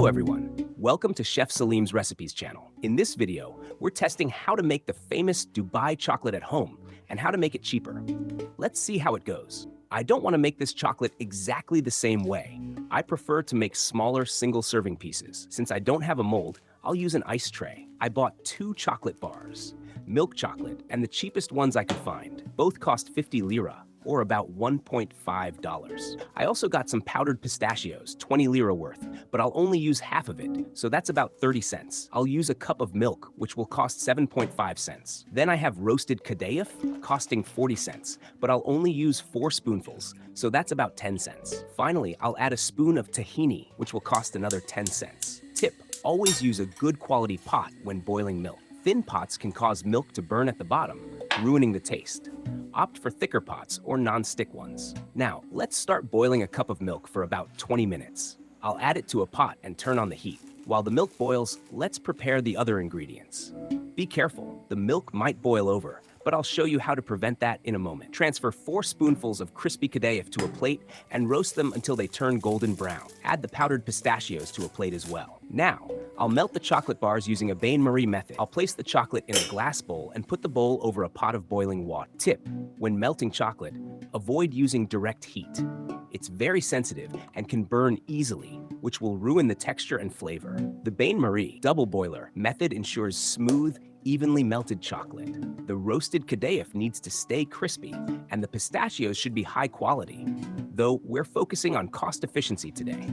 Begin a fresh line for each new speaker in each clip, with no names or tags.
Hello everyone, welcome to Chef Salim's Recipes channel. In this video, we're testing how to make the famous Dubai chocolate at home and how to make it cheaper. Let's see how it goes. I don't want to make this chocolate exactly the same way. I prefer to make smaller single-serving pieces. Since I don't have a mold, I'll use an ice tray. I bought 2 chocolate bars, milk chocolate, and the cheapest ones I could find. Both cost 50 lira, or about $1.5. I also got some powdered pistachios, 20 lira worth, but I'll only use half of it, so that's about 30 cents. I'll use a cup of milk, which will cost 7.5 cents. Then I have roasted Kadayıf, costing 40 cents, but I'll only use 4 spoonfuls, so that's about 10 cents. Finally, I'll add a spoon of tahini, which will cost another 10 cents. Tip: always use a good quality pot when boiling milk. Thin pots can cause milk to burn at the bottom, ruining the taste. Opt for thicker pots or non-stick ones. Now, let's start boiling a cup of milk for about 20 minutes. I'll add it to a pot and turn on the heat. While the milk boils, let's prepare the other ingredients. Be careful, the milk might boil over, but I'll show you how to prevent that in a moment. Transfer 4 spoonfuls of crispy Kadayıf to a plate and roast them until they turn golden brown. Add the powdered pistachios to a plate as well. Now, I'll melt the chocolate bars using a bain-marie method. I'll place the chocolate in a glass bowl and put the bowl over a pot of boiling water. Tip: when melting chocolate, avoid using direct heat. It's very sensitive and can burn easily, which will ruin the texture and flavor. The bain-marie double boiler method ensures smooth, evenly melted chocolate. The roasted Kadayıf needs to stay crispy, and the pistachios should be high quality, though we're focusing on cost efficiency today.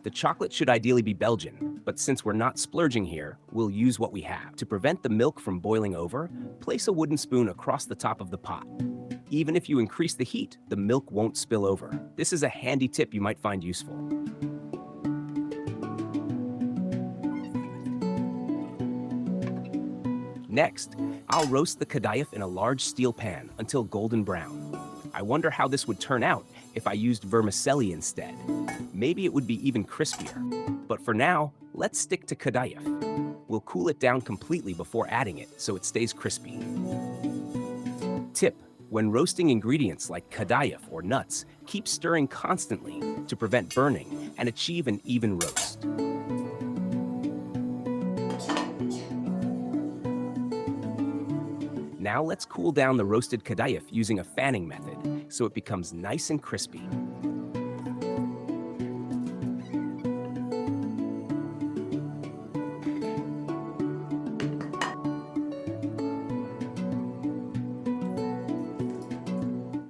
The chocolate should ideally be Belgian, but since we're not splurging here, we'll use what we have. To prevent the milk from boiling over, place a wooden spoon across the top of the pot. Even if you increase the heat, the milk won't spill over. This is a handy tip you might find useful. Next, I'll roast the Kadayıf in a large steel pan until golden brown. I wonder how this would turn out if I used vermicelli instead. Maybe it would be even crispier. But for now, let's stick to Kadayıf. We'll cool it down completely before adding it so it stays crispy. Tip: when roasting ingredients like Kadayıf or nuts, keep stirring constantly to prevent burning and achieve an even roast. Now let's cool down the roasted Kadayıf using a fanning method so it becomes nice and crispy.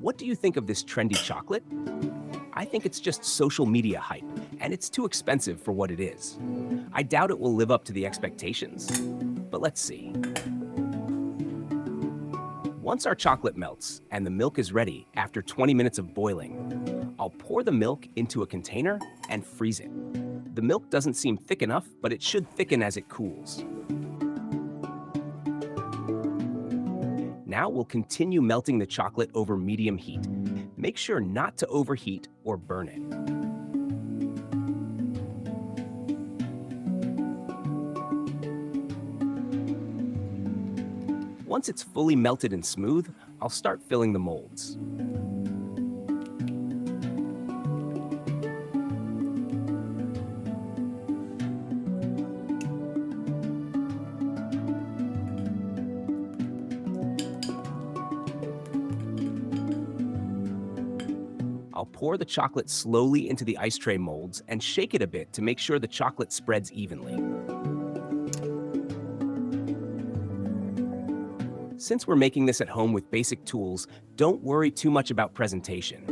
What do you think of this trendy chocolate? I think it's just social media hype, and it's too expensive for what it is. I doubt it will live up to the expectations, but let's see. Once our chocolate melts and the milk is ready after 20 minutes of boiling, I'll pour the milk into a container and freeze it. The milk doesn't seem thick enough, but it should thicken as it cools. Now we'll continue melting the chocolate over medium heat. Make sure not to overheat or burn it. Once it's fully melted and smooth, I'll start filling the molds. I'll pour the chocolate slowly into the ice tray molds and shake it a bit to make sure the chocolate spreads evenly. Since we're making this at home with basic tools, don't worry too much about presentation.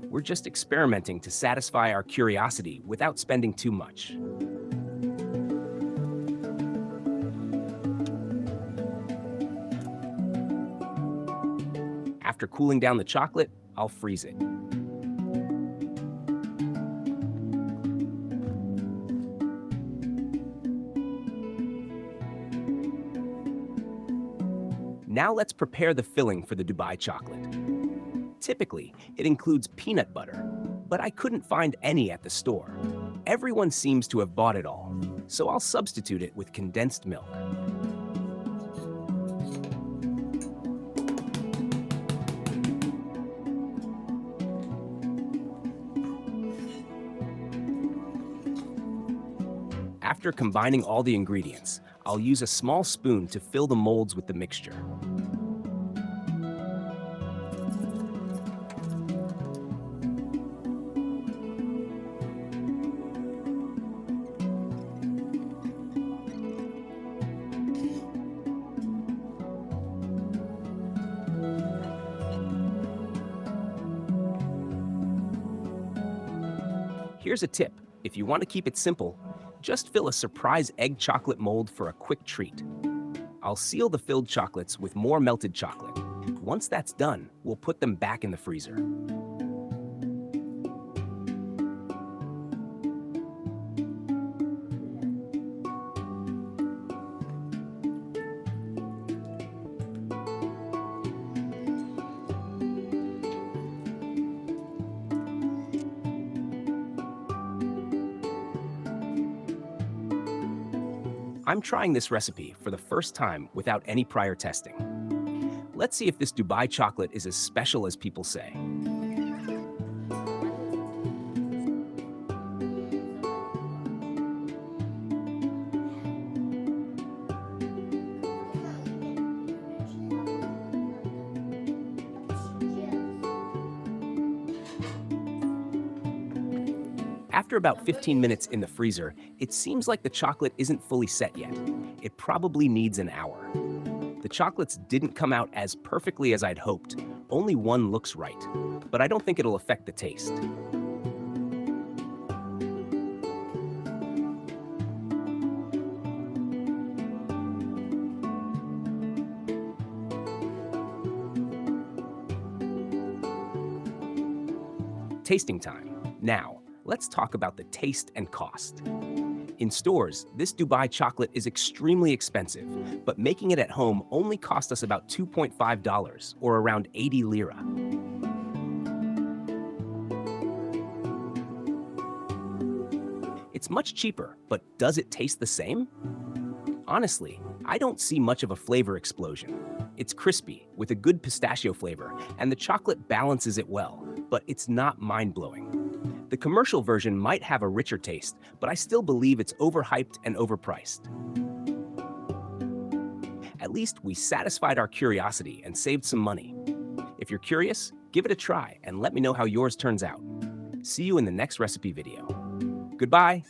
We're just experimenting to satisfy our curiosity without spending too much. After cooling down the chocolate, I'll freeze it. Now let's prepare the filling for the Dubai chocolate. Typically, it includes peanut butter, but I couldn't find any at the store. Everyone seems to have bought it all, so I'll substitute it with condensed milk. After combining all the ingredients, I'll use a small spoon to fill the molds with the mixture. Here's a tip. If you want to keep it simple, just fill a surprise egg chocolate mold for a quick treat. I'll seal the filled chocolates with more melted chocolate. Once that's done, we'll put them back in the freezer. I'm trying this recipe for the first time without any prior testing. Let's see if this Dubai chocolate is as special as people say. After about 15 minutes in the freezer, it seems like the chocolate isn't fully set yet. It probably needs an hour. The chocolates didn't come out as perfectly as I'd hoped. Only one looks right, but I don't think it'll affect the taste. Tasting time. Now, let's talk about the taste and cost. In stores, this Dubai chocolate is extremely expensive, but making it at home only cost us about $2.5 or around 80 lira. It's much cheaper, but does it taste the same? Honestly, I don't see much of a flavor explosion. It's crispy, with a good pistachio flavor, and the chocolate balances it well, but it's not mind-blowing. The commercial version might have a richer taste, but I still believe it's overhyped and overpriced. At least we satisfied our curiosity and saved some money. If you're curious, give it a try and let me know how yours turns out. See you in the next recipe video. Goodbye!